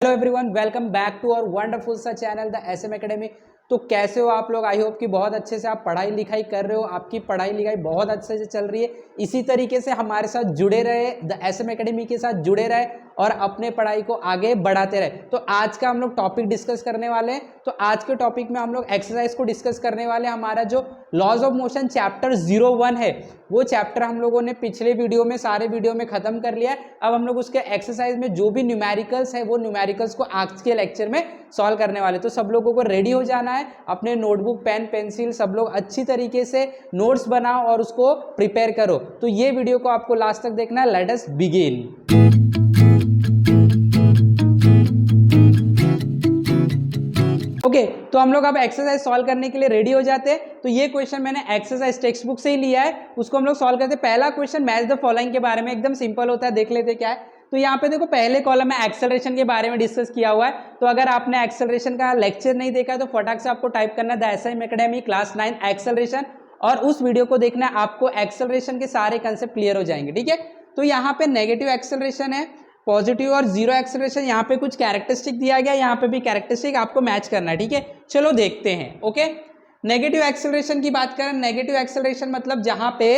Hello everyone, welcome back to our wonderful सा channel the S M Academy. तो कैसे हो आप लोग? आई होप कि बहुत अच्छे से आप पढ़ाई लिखाई कर रहे हो, आपकी पढ़ाई लिखाई बहुत अच्छे से चल रही है। इसी तरीके से हमारे साथ जुड़े रहे, द एसएम एकेडमी के साथ जुड़े रहे और अपने पढ़ाई को आगे बढ़ाते रहे। तो आज का हम लोग टॉपिक डिस्कस करने वाले हैं। तो आज के टॉपिक में हम लोग एक्सरसाइज को डिस्कस करने वाले हैं। हमारा जो लॉज ऑफ मोशन चैप्टर 01 है, वो चैप्टर हम लोगों ने पिछले वीडियो में, सारे वीडियो में खत्म कर लिया है। अब हम लोग उसके एक्सरसाइज में जो भी न्यूमेरिकल्स है, वो न्यूमेरिकल्स को आज के लेक्चर में सॉल्व करने वाले। तो सब लोगों को रेडी हो जाना है, अपने नोटबुक, पेन, पेंसिल सब लोग अच्छी तरीके से नोट्स बनाओ और उसको प्रिपेयर करो। तो ये वीडियो को आपको लास्ट तक देखना है। Let us begin. ओके, तो हम लोग अब एक्सरसाइज सॉल्व करने के लिए रेडी हो जाते हैं। तो ये क्वेश्चन मैंने एक्सरसाइज टेक्स्ट बुक से ही लिया है, उसको हम लोग सॉल्व करते हैं। पहला क्वेश्चन मैच द फॉलोइंग के बारे में, एकदम सिंपल होता है, देख लेते क्या है। तो यहाँ पे देखो, पहले कॉलम में एक्सेलरेशन के बारे में डिस्कस किया हुआ है। तो अगर आपने एक्सेलरेशन का लेक्चर नहीं देखा है तो फटाक से आपको टाइप करना है the S M Academy class 9 acceleration, और उस वीडियो को देखना है। आपको एक्सेलरेशन के सारे कंसेप्ट क्लियर हो जाएंगे, ठीक है। तो यहाँ पे नेगेटिव एक्सेलरेशन है, पॉजिटिव और जीरो एक्सेलरेशन। यहाँ पे कुछ कैरेक्टरिस्टिक दिया गया, यहाँ पे भी कैरेक्टरिस्टिक आपको मैच करना है, ठीक है। चलो देखते हैं। ओके, नेगेटिव एक्सेलरेशन की बात करें, नेगेटिव एक्सेलरेशन मतलब जहां पे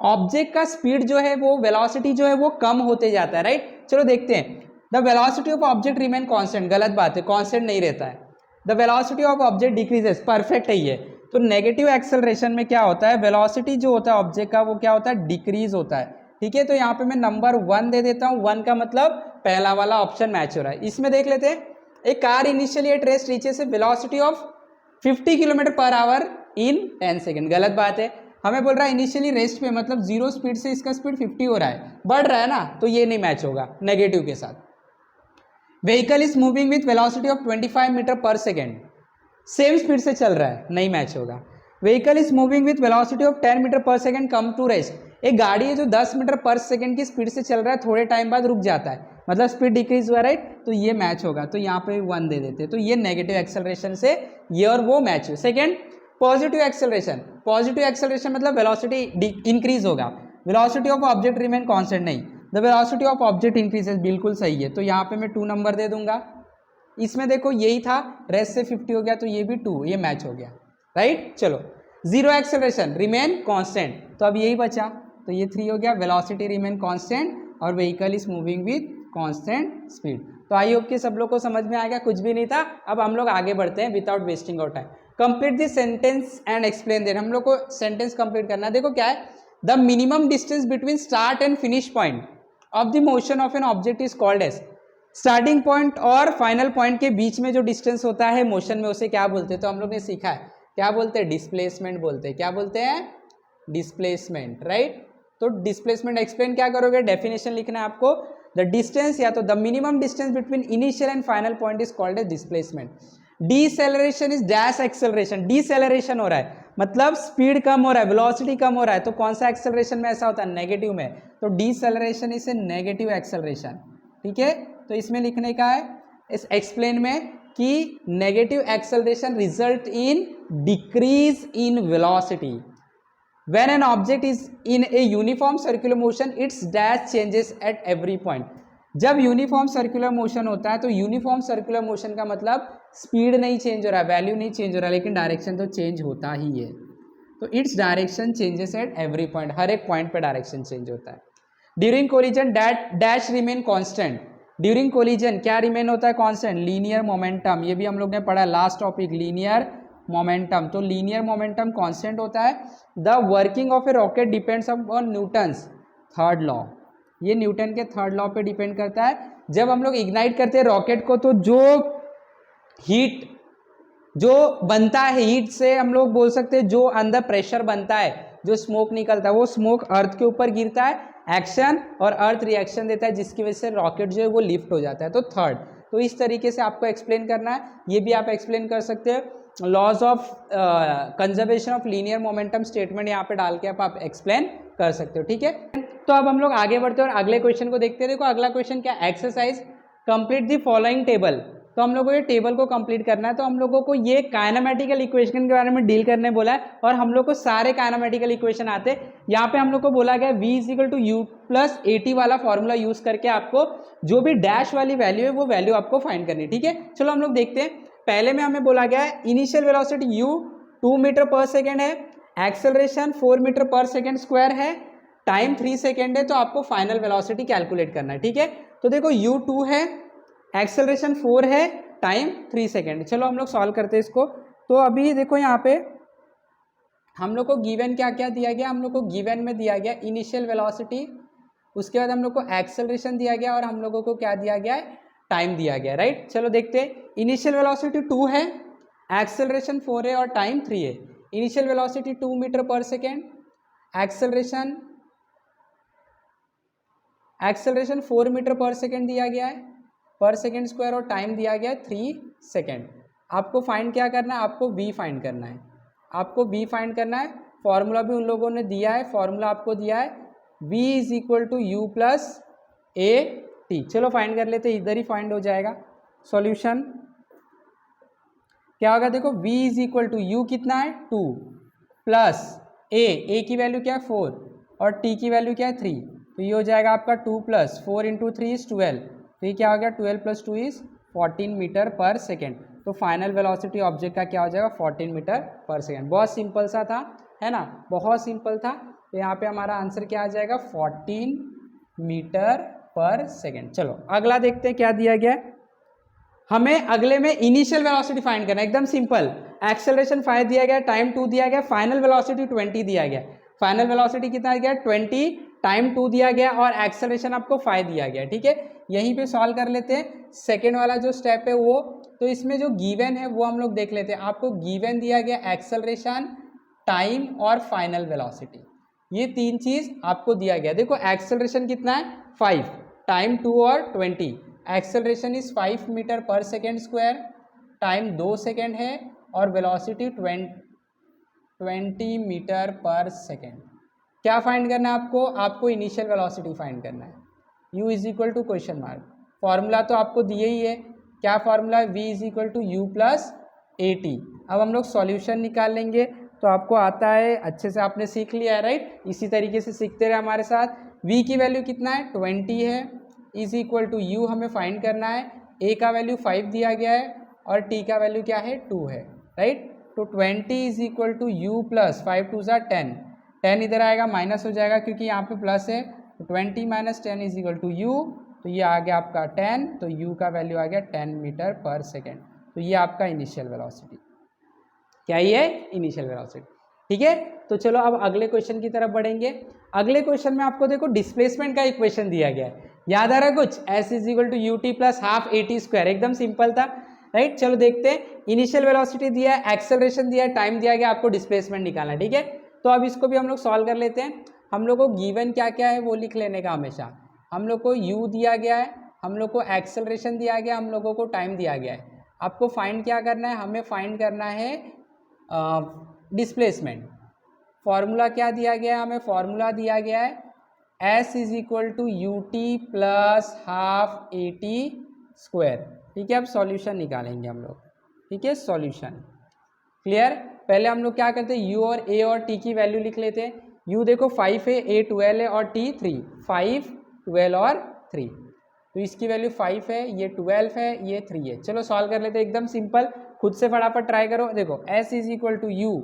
ऑब्जेक्ट का स्पीड जो है, वो वेलोसिटी जो है वो कम होते जाता है, राइट। चलो देखते हैं। The velocity of object remain constant, गलत बात है, कांस्टेंट नहीं रहता है। The velocity of object decreases, perfect है ये। तो नेगेटिव एक्सेलरेशन में क्या होता है, वेलोसिटी जो होता है ऑब्जेक्ट का, वो क्या होता है, डिक्रीज होता है, ठीक है। तो यहाँ पे मैं नंबर 1 दे देता हूँ। 1 का मतलब पहला वाला ऑप्शन मैच हो रहा है। इसमें देख लेते हैं। A car initially at rest reaches a velocity of 50 kilometre per hour in 10 second, गलत बात है। हमें बोल रहा है इनिशियली रेस्ट पे, मतलब जीरो स्पीड से इसका स्पीड 50 हो रहा है, बढ़ रहा है ना, तो ये नहीं मैच होगा नेगेटिव के साथ। Vehicle is moving with velocity of 25 metre per second, same speed से चल रहा है, नहीं मैच होगा। Vehicle is moving with velocity of 10 metre per second come to rest, एक गाड़ी है जो 10 मीटर पर सेकेंड की स्पीड से चल रहा है, थोड़े टाइम बाद रुक जाता है, मतलब स्पीड डिक्रीज हुआ, राइट। तो ये मैच होगा, तो यहाँ पे 1 दे देते हैं। तो ये नेगेटिव एक्सेलरेशन से ये और वो मैच हुए। Second, positive acceleration. Positive acceleration मतलब वेलोसिटी इंक्रीज होगा, velocity of object remain constant नहीं, the velocity of object increases, बिल्कुल सही है। तो यहाँ पे मैं 2 नंबर दे दूंगा। इसमें देखो यही था, रेस्ट से 50 हो गया, तो ये भी 2, ये मैच हो गया, राइट। चलो, जीरो एक्सेलरेशन रिमेन कांस्टेंट, तो अब यही बचा, तो ये 3 हो गया, वेलोसिटी रिमेन कांस्टेंट और vehicle is moving with constant speed. तो आई होप कि सब लोग को समझ में आ गया, कुछ भी नहीं था। अब हम लोग आगे बढ़ते हैं without wasting our time. Complete this sentence and explain then, हम लोग को सेंटेंस कंप्लीट करना है। देखो क्या है, the minimum distance between start and finish point of the motion of an object is called as, starting point और final point के बीच में जो डिस्टेंस होता है मोशन में, उसे क्या बोलते हैं? तो हम लोग ने सीखा है, क्या बोलते हैं, डिस्प्लेसमेंट बोलते हैं। क्या बोलते हैं? Displacement, right. तो डिस्प्लेसमेंट एक्सप्लेन क्या करोगे, डेफिनेशन लिखना है आपको। द डिस्टेंस या तो the minimum distance between initial and final point is called as displacement. Deceleration is dash acceleration, deceleration हो रहा है मतलब स्पीड कम हो रहा है, वेलोसिटी कम हो रहा है। तो कौन सा एक्सेलरेशन में ऐसा होता है? नेगेटिव में। तो deceleration is a negative acceleration, ठीक है। तो इसमें लिखने का है इस एक्सप्लेन में कि negative acceleration result in decrease in velocity when an object is in a uniform circular motion its dash changes at every point। जब यूनिफॉर्म सर्कुलर मोशन होता है, तो यूनिफॉर्म सर्कुलर मोशन का मतलब स्पीड नहीं चेंज हो रहा है, वैल्यू नहीं चेंज हो रहा है, लेकिन डायरेक्शन तो चेंज होता ही है। तो it's direction changes at every point, हर एक पॉइंट पे डायरेक्शन चेंज होता है। During collision dash remain constant, during collision क्या रिमेन होता है? कांस्टेंट। लीनियर मोमेंटम, ये भी हम लोग ने पढ़ा लास्ट टॉपिक, लीनियर मोमेंटम। तो लीनियर मोमेंटम कांस्टेंट होता है। The working of A rocket depends on Newton's third law, ये न्यूटन के थर्ड लॉ पे डिपेंड करता है। जब हम लोग इग्नाइट करते हैं रॉकेट को, तो जो हीट जो बनता है, हीट से हम लोग बोल सकते हैं जो अंदर प्रेशर बनता है, जो स्मोक निकलता है, वो स्मोक अर्थ के ऊपर गिरता है, एक्शन और अर्थ रिएक्शन देता है, जिसकी वजह से रॉकेट जो है वो लिफ्ट हो जाता है। तो थर्ड, तो इस तरीके से आपको एक्सप्लेन करना है। ये भी आप एक्सप्लेन कर सकते हैं, laws of conservation of linear momentum statement यहाँ पे डाल के आप एक्सप्लेन कर सकते हो, ठीक है। तो अब हम लोग आगे बढ़ते हैं और अगले क्वेश्चन को देखते हैं। देखो अगला क्वेश्चन क्या, exercise complete the following table तो हम लोगों को ये टेबल को कंप्लीट करना है। तो हम लोगों को ये काइनेमेटिकल इक्वेशन के बारे में डील करने बोला है और हम लोग को सारे काइनेमेटिकल इक्वेशन आते हैं। यहाँ पे हम लोग को बोला गया v = u + at वाला फॉर्मूला यूज करके आपको जो भी डैश वाली वैल्यू है वो वैल्यू आपको फाइंड करनी है। ठीक है, चलो हम लोग देखते हैं। पहले में हमें बोला गया है initial velocity u 2 metre per second है, acceleration 4 metre per second square है, टाइम 3 सेकेंड है। तो आपको फाइनल वेलोसिटी कैलकुलेट करना है। ठीक है, तो देखो u 2 है, एक्सेलरेशन 4 है, टाइम 3 सेकेंड। चलो हम लोग सॉल्व करते हैं इसको। तो अभी देखो यहाँ पे हम लोग को गिवन क्या क्या दिया गया, हम लोग को गिवन में दिया गया इनिशियल वेलोसिटी, उसके बाद हम लोग को एक्सेलरेशन दिया गया और हम लोगों को क्या दिया गया है, टाइम दिया गया, राइट। चलो देखते हैं, इनिशियल वेलोसिटी 2 है, एक्सेलरेशन 4 है और टाइम 3 है। Initial velocity 2 metre per second, acceleration 4 metre per second दिया गया है पर सेकेंड स्क्वायर और टाइम दिया गया है 3 सेकेंड। आपको फाइंड क्या करना है, आपको v फाइंड करना है, आपको v फाइंड करना है। फॉर्मूला भी उन लोगों ने दिया है, फॉर्मूला आपको दिया है v = u + at। चलो फाइंड कर लेते, इधर ही फाइंड हो जाएगा। सॉल्यूशन क्या होगा, देखो v = u कितना है 2 प्लस a की वैल्यू क्या है 4 और t की वैल्यू क्या है 3। तो ये हो जाएगा आपका 2 + 4 × 3 = 12। तो ये क्या हो गया, 12 + 2 = 14 मीटर पर सेकेंड। तो फाइनल वेलोसिटी ऑब्जेक्ट का क्या हो जाएगा, 14 मीटर पर सेकेंड। बहुत सिंपल सा था, है ना, बहुत सिंपल था। तो यहाँ पे हमारा आंसर क्या आ जाएगा, 14 मीटर पर सेकेंड। चलो अगला देखते हैं क्या दिया गया है। हमें अगले में इनिशियल वेलोसिटी फाइंड करना है, एकदम सिंपल। एक्सेलरेशन 5 दिया गया, टाइम 2 दिया गया, फाइनल वेलोसिटी 20 दिया गया। फाइनल वेलोसिटी कितना दिया गया, 20, टाइम 2 दिया गया और एक्सेलरेशन आपको 5 दिया गया। ठीक है, यहीं पे सॉल्व कर लेते हैं। सेकेंड वाला जो स्टेप है वो, तो इसमें जो गिवन है वो हम लोग देख लेते हैं। आपको गिवन दिया गया एक्सेलरेशन, टाइम और फाइनल वेलोसिटी, ये तीन चीज आपको दिया गया। देखो एक्सेलरेशन कितना है 5, टाइम 2 और 20। Acceleration is 5 metre per second square, time 2 second है और वेलोसिटी 20 मीटर पर सेकेंड। क्या फाइंड करना है आपको, आपको इनिशियल वेलोसिटी फाइंड करना है। u = क्वेश्चन मार्क, फॉर्मूला तो आपको दिए ही है। क्या फॉर्मूला है, v = u + at। अब हम लोग सॉल्यूशन निकाल लेंगे। तो आपको आता है, अच्छे से आपने सीख लिया है, राइट। इसी तरीके से सीखते रहे हमारे साथ। v की वैल्यू कितना है 20 है, = u हमें फाइंड करना है। a का वैल्यू 5 दिया गया है और t का वैल्यू क्या है 2 है, राइट। तो 20 = u + 5 2 = 10, 10 इधर आएगा माइनस हो जाएगा क्योंकि यहाँ पे प्लस है। तो 20 - 10 = u, तो ये आ गया आपका 10। तो u का वैल्यू आ गया 10 मीटर पर सेकेंड। तो ये आपका इनिशियल वेलोसिटी, क्या ये है इनिशियल वेलोसिटी। ठीक है, तो चलो अब अगले क्वेश्चन की तरफ बढ़ेंगे। अगले क्वेश्चन में आपको देखो डिस्प्लेसमेंट का इक्वेशन दिया गया है, याद आ रहा है कुछ, s = ut + ½ at²। एकदम सिंपल था, राइट। चलो देखते हैं, इनिशियल वेलोसिटी दिया है, एक्सेलरेशन दिया है, टाइम दिया गया, आपको डिस्प्लेसमेंट निकालना है। ठीक है, तो अब इसको भी हम लोग सॉल्व कर लेते हैं। हम लोग को गिवन क्या क्या है वो लिख लेने का हमेशा। हम लोग को u दिया गया है, हम लोग को एक्सेलरेशन दिया गया, हम लोगों को टाइम दिया गया है। आपको फाइंड क्या करना है, हमें फाइंड करना है डिस्प्लेसमेंट। फॉर्मूला क्या दिया गया है, हमें फॉर्मूला दिया गया है s = ut + ½ at²। ठीक है, अब सॉल्यूशन निकालेंगे हम लोग। ठीक है, सॉल्यूशन क्लियर। पहले हम लोग क्या करते हैं, u और a और t की वैल्यू लिख लेते हैं। u देखो 5 है, a 12 है और t 3, 5 12 और 3। तो इसकी वैल्यू 5 है, ये 12 है, ये 3 है। चलो सॉल्व कर लेते हैं, एकदम सिंपल, खुद से फटाफट ट्राई करो। देखो s = u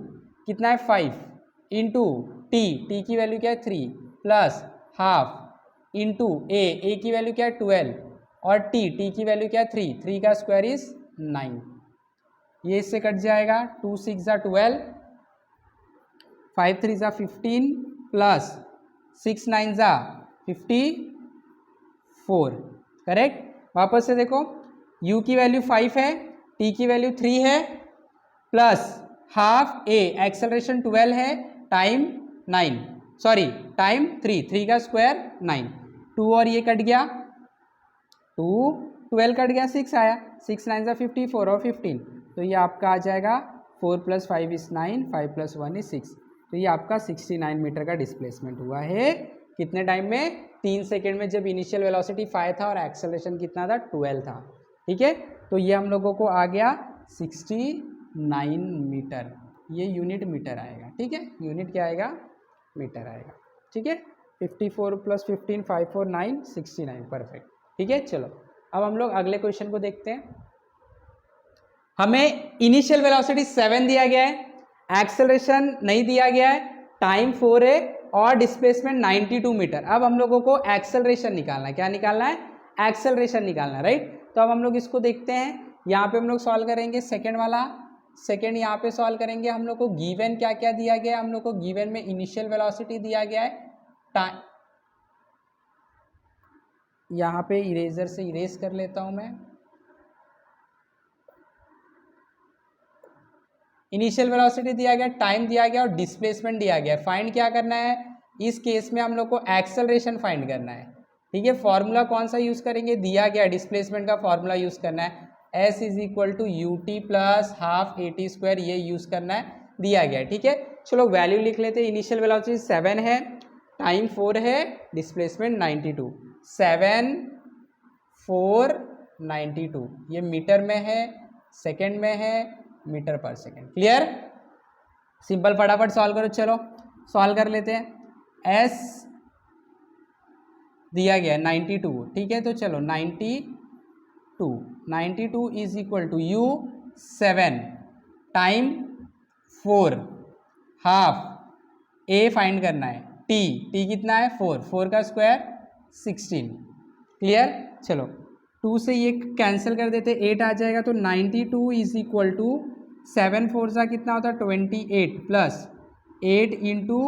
कितना है 5 × t की वैल्यू क्या है 3 प्लस ½ × a की वैल्यू क्या है 12 और t की वैल्यू क्या है 3 का स्क्वायर इज 9। ये इससे कट जाएगा, 2 6 = 12, 5 3 = 15 प्लस 6 9 = 54, करेक्ट। वापस से देखो, u की वैल्यू 5 है, t की वैल्यू 3 है प्लस ½ a, एक्सेलरेशन 12 है, टाइम 9, सॉरी टाइम 3 का स्क्वायर 9। 2 और ये कट गया, 2 12 कट गया, 6 आया, 6 9 = 54 और 15। तो ये आपका आ जाएगा 4 + 5 = 9, 5 + 1 = 6। तो ये आपका 69 मीटर का डिस्प्लेसमेंट हुआ है। कितने टाइम में, 3 सेकेंड में, जब इनिशियल वेलोसिटी 5 था और एक्सेलरेशन कितना था 12 था। ठीक है, तो ये हम लोगों को आ गया 69 मीटर, ये यूनिट मीटर आएगा। ठीक है, यूनिट क्या आएगा, मीटर आएगा। ठीक है, 54 + 15 5 4 9 69, परफेक्ट। ठीक है, चलो अब हम लोग अगले क्वेश्चन को देखते हैं। हमें इनिशियल वेलोसिटी 7 दिया गया है, एक्सेलरेशन नहीं दिया गया है, टाइम 4 है और डिस्प्लेसमेंट 92 मीटर। अब हम लोगों को एक्सेलरेशन निकालना है। क्या निकालना है, एक्सेलरेशन निकालना है, राइट। तो अब हम लोग इसको देखते हैं, यहाँ पे हम लोग सॉल्व करेंगे सेकेंड वाला, सेकेंड यहाँ पे सॉल्व करेंगे। हम लोग को गिवन क्या क्या दिया गया है, हम लोग को गिवन में इनिशियल वेलोसिटी दिया गया है, टाइम, यहाँ पे इरेजर से इरेज कर लेता हूँ मैं, इनिशियल वेलोसिटी दिया गया, टाइम दिया गया और डिस्प्लेसमेंट दिया गया। फाइंड क्या करना है, इस केस में हम लोग को एक्सेलरेशन फाइंड करना है। ठीक है, फॉर्मूला कौन सा यूज करेंगे, दिया गया डिस्प्लेसमेंट का फॉर्मूला यूज करना है, S = ut + ½ at², ये यूज करना है, दिया गया है। ठीक है, चलो वैल्यू लिख लेते हैं। इनिशियल वेलोसिटी 7 है, टाइम 4 है, डिस्प्लेसमेंट 92, 7 4 92, ये मीटर में है, सेकेंड में है, metre per second. Clear, simple, फटाफट सॉल्व करो। चलो सॉल्व कर लेते हैं। S दिया गया 92, ठीक है, तो चलो 92 = U 7, time 4, half, A find करना है, T कितना है 4 का स्क्वायर 16। क्लियर, चलो 2 से ये कैंसिल कर देते, 8 आ जाएगा, तो 92 = 7 4 सा कितना होता है 28 + 8 ×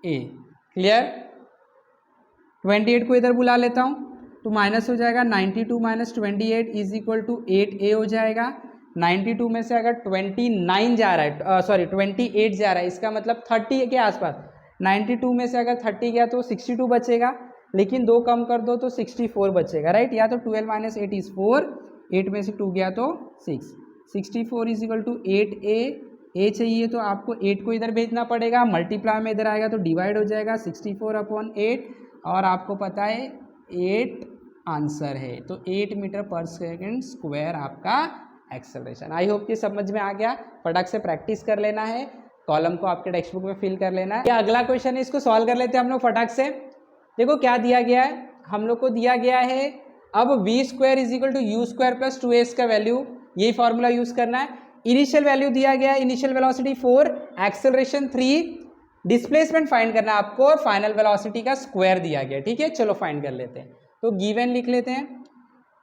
A। क्लियर, 28 को इधर बुला लेता हूँ तो माइनस हो जाएगा, 92 - 28 = 8A हो जाएगा। 92 में से अगर 29 जा रहा है, सॉरी 28 जा रहा है, इसका मतलब 30 के आसपास, 92 में से अगर 30 गया तो 62 बचेगा, लेकिन 2 कम कर दो तो 64 बचेगा, राइट। या तो 12 - 8 = 4, 8 में से 2 गया तो 6, 64 = 8A। A चाहिए तो आपको 8 को इधर भेजना पड़ेगा, मल्टीप्लाई में इधर आएगा तो डिवाइड हो जाएगा, 64/8, और आपको पता है 8 आंसर है, तो 8 मीटर पर सेकेंड स्क्वायर आपका एक्सेलरेशन। आई होप कि समझ में आ गया, फटाक से प्रैक्टिस कर लेना है, कॉलम को आपके टेक्स्ट बुक में फिल कर लेना है। ये अगला क्वेश्चन है, इसको सॉल्व कर लेते हैं हम लोग फटाक से। देखो क्या दिया गया है, हम लोग को दिया गया है, अब v² = u² + 2s का वैल्यू, यही फॉर्मूला यूज करना है। इनिशियल वैल्यू दिया गया है, initial velocity 4, acceleration 3, displacement find करना है आपको, और फाइनल वेलोसिटी का स्क्वायर दिया गया। ठीक है, चलो फाइंड कर लेते हैं। तो गिवन लिख लेते हैं।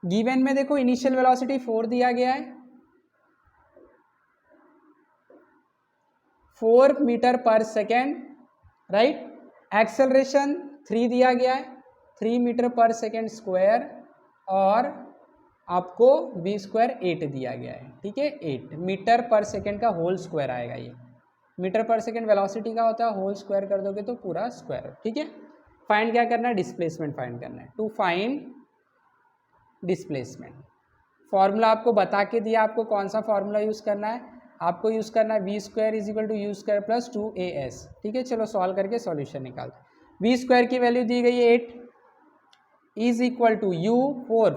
गिवन में देखो इनिशियल वेलोसिटी 4 दिया गया है, 4 metre per second, right. Acceleration 3 दिया गया है, 3 मीटर पर सेकेंड स्क्वायर, और आपको v² 8 दिया गया है। ठीक है, 8 मीटर पर सेकेंड का होल स्क्वायर आएगा, ये मीटर पर सेकेंड वेलोसिटी का होता है, होल स्क्वायर कर दोगे तो पूरा स्क्वायर। ठीक है, फाइंड क्या करना है, डिस्प्लेसमेंट फाइंड करना है। टू फाइंड डिस्प्लेसमेंट, फॉर्मूला आपको बता के दिया, आपको कौन सा फॉर्मूला यूज करना है, आपको यूज करना है v² = u² + 2as। ठीक है, चलो सॉल्व करके सॉल्यूशन निकालते हैं। v² की वैल्यू दी गई है 8, = u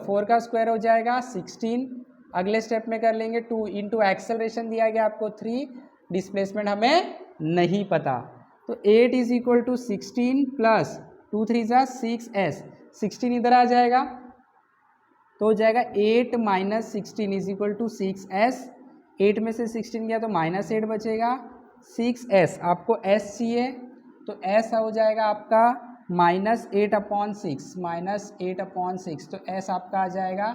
4 का स्क्वायर हो जाएगा 16। अगले स्टेप में कर लेंगे 2 × एक्सेलरेशन दिया गया आपको 3, डिस्प्लेसमेंट हमें नहीं पता, तो 8 = 16 + 2 3 = 6s, 16 इधर आ जाएगा तो हो जाएगा 8 - 16 = 6s, 8 में से 16 गया तो -8 बचेगा, 6s, आपको s चाहिए तो s हो जाएगा आपका -8/6, -8/6, तो s आपका आ जाएगा,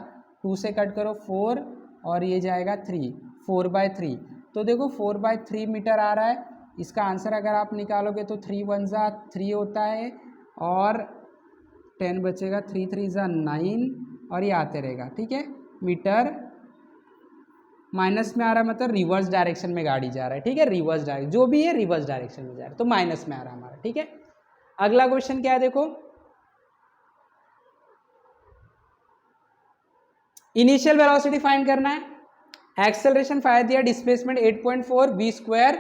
2 से कट करो 4, और ये जाएगा 3, 4/3, तो देखो 4/3 मीटर आ रहा है। इसका आंसर अगर आप निकालोगे तो 3 × 1 = 3 होता है, और 10 बचेगा, 3 3 = 9, और ये आते रहेगा। ठीक है, मीटर माइनस में आ रहा है, मतलब रिवर्स डायरेक्शन में गाड़ी जा रहा है। ठीक है, रिवर्स डायरेक्शन जो भी है रिवर्स डायरेक्शन में जा रहा है, तो माइनस में आ रहा है हमारा। ठीक है, अगला क्वेश्चन क्या है, देखो इनिशियल वेलोसिटी फाइंड करना है, एक्सेलरेशन 5 दिया, डिस्प्लेसमेंट 8.4, v²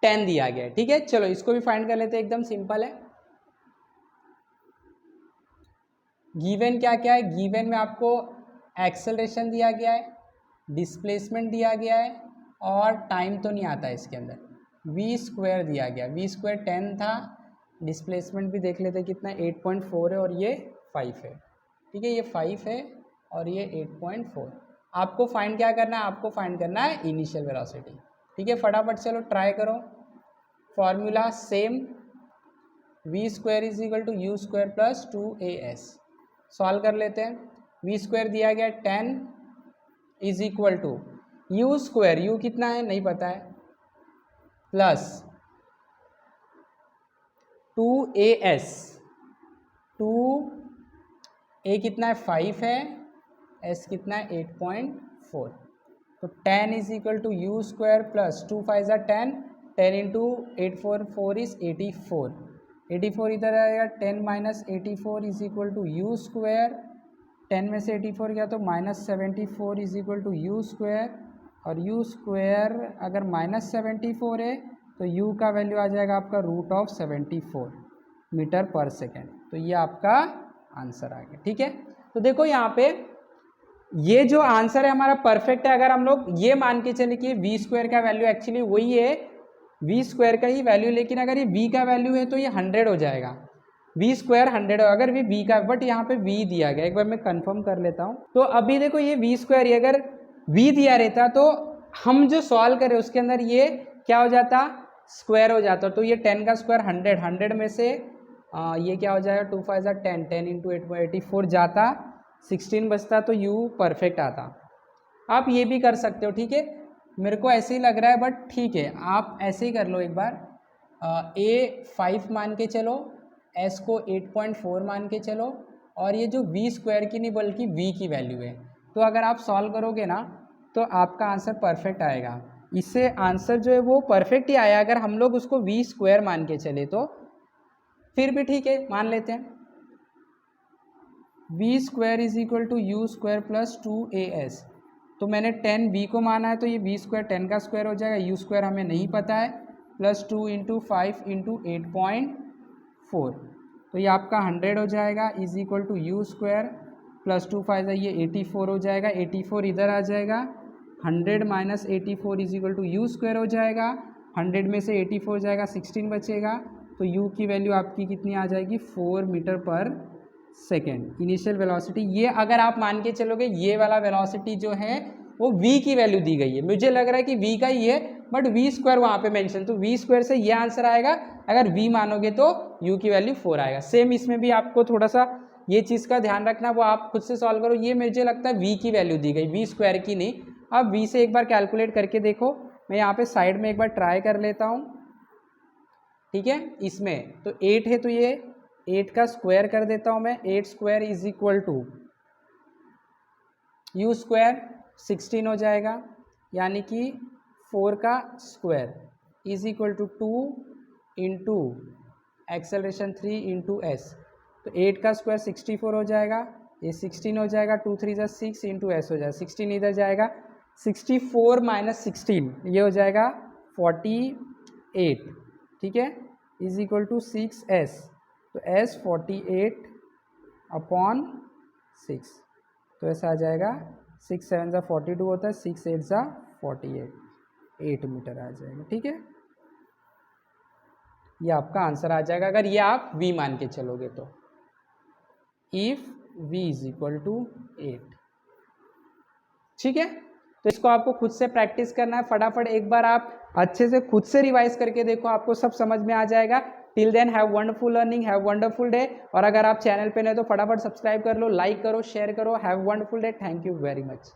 10 दिया गया है। ठीक है, चलो इसको भी फाइंड कर लेते हैं, एकदम सिंपल है। गिवन क्या क्या है, गिवन में आपको एक्सेलरेशन दिया गया है, डिस्प्लेसमेंट दिया गया है और टाइम तो नहीं आता इसके अंदर, वी स्क्वायर दिया गया, वी स्क्वायर 10 था, डिस्प्लेसमेंट भी देख लेते कितना 8.4 है और ये 5 है, ठीक है, ये 5 है और ये 8.4। आपको फाइंड क्या करना है, आपको फाइंड करना है इनिशियल वेलोसिटी, ठीक है। फटाफट चलो ट्राई करो, formula same, v square is equal to u square plus 2as, solve कर लेते हैं। वी स्क्वायर दिया गया 10 is equal to u square, u कितना है नहीं पता है, प्लस 2as, 2a कितना है 5 है, s कितना है 8.4, तो 10 is equal to u square plus 2 5 10, 10 into 8 4 is 84, 84 इधर आएगा, 10 minus 84 is equal to u square, 10 में से 84 गया तो minus 74 is equal to u square, और यू स्क्वायर अगर माइनस 74 है तो यू का वैल्यू आ जाएगा आपका root of 74 metre per second, तो ये आपका आंसर आ गया, ठीक है। तो देखो यहाँ पे ये जो आंसर है हमारा परफेक्ट है, अगर हम लोग ये मान के चले कि वी स्क्वायर का वैल्यू एक्चुअली वही है, वी स्क्वायर का ही वैल्यू, लेकिन अगर ये वी का वैल्यू है तो ये 100 हो जाएगा, वी स्क्वायर 100 हो, अगर वी का, बट यहाँ पे वी दिया गया, एक बार मैं कंफर्म कर लेता हूँ। तो अभी देखो ये वी स्क्वायर, अगर वी दिया रहता तो हम जो सॉल्व करें उसके अंदर ये क्या हो जाता, स्क्वायर हो जाता, तो ये 10 का स्क्वायर 100, 100 में से ये क्या हो जाएगा 2 5 10, 10 इंटू 84 जाता, 16 बचता, तो यू परफेक्ट आता। आप ये भी कर सकते हो, ठीक है, मेरे को ऐसे ही लग रहा है, बट ठीक है आप ऐसे ही कर लो एक बार, ए 5 मान के चलो, एस को 8.4 मान के चलो, और ये जो वी स्क्वायर की नहीं बल्कि वी की वैल्यू है, तो अगर आप सॉल्व करोगे ना तो आपका आंसर परफेक्ट आएगा। इससे आंसर जो है वो परफेक्ट ही आया, अगर हम लोग उसको वी स्क्वायर मान के चले तो फिर भी ठीक है, मान लेते हैं। V square is equal to u square plus 2as, तो मैंने 10 वी को माना है तो ये वी स्क्वायर 10 का स्क्वायर हो जाएगा, यू स्क्वायर हमें नहीं पता है, प्लस 2 इंटू 5 इंटू 8.4, तो ये आपका 100 हो जाएगा, is equal to u square plus 2 5 ये 84 हो जाएगा, 84 इधर आ जाएगा, 100 minus 84 is equal to u square हो जाएगा, 100 में से 84 हो जाएगा, 16 बचेगा, तो u की वैल्यू आपकी कितनी आ जाएगी 4 metre per second initial velocity. ये अगर आप मान के चलोगे ये वाला वेलोसिटी जो है वो v की वैल्यू दी गई है, मुझे लग रहा है कि v का ही है, बट v स्क्वायर वहाँ पे मेंशन, तो v स्क्वायर से ये आंसर आएगा, अगर v मानोगे तो u की वैल्यू 4 आएगा। सेम इसमें भी आपको थोड़ा सा ये चीज़ का ध्यान रखना, वो आप खुद से सॉल्व करो, ये मुझे लगता है v की वैल्यू दी गई, v स्क्वायर की नहीं। अब v से एक बार कैलकुलेट करके देखो, मैं यहाँ पे साइड में एक बार ट्राई कर लेता हूँ, ठीक है, इसमें तो 8 है तो ये 8 का स्क्वायर कर देता हूँ मैं, 8 square is equal to u square 16 हो जाएगा, यानी कि 4 का square is equal to 2 into acceleration 3 into s, तो 8 का स्क्वायर 64 हो जाएगा, ये 16 हो जाएगा, 2 3 6 इंटू एस हो जाएगा, 16 इधर जाएगा, 64 माइनस 16 ये हो जाएगा 48, ठीक है, इज इक्वल टू 6s, तो s 48 अपॉन 6, तो ऐसा आ जाएगा 6 7 ज़ा 42 होता है, 6 8 ज़ा 48, 8 मीटर आ जाएगा, ठीक है, ये आपका आंसर आ जाएगा अगर ये आप v मान के चलोगे तो, if v is equal to 8, ठीक है। तो इसको आपको खुद से प्रैक्टिस करना है, फटाफट एक बार आप अच्छे से खुद से रिवाइज करके देखो, आपको सब समझ में आ जाएगा। Till then have wonderful learning, have wonderful day, और अगर आप चैनल पे नए तो फटाफट सब्सक्राइब कर लो, लाइक करो, शेयर करो, have wonderful day, thank you very much.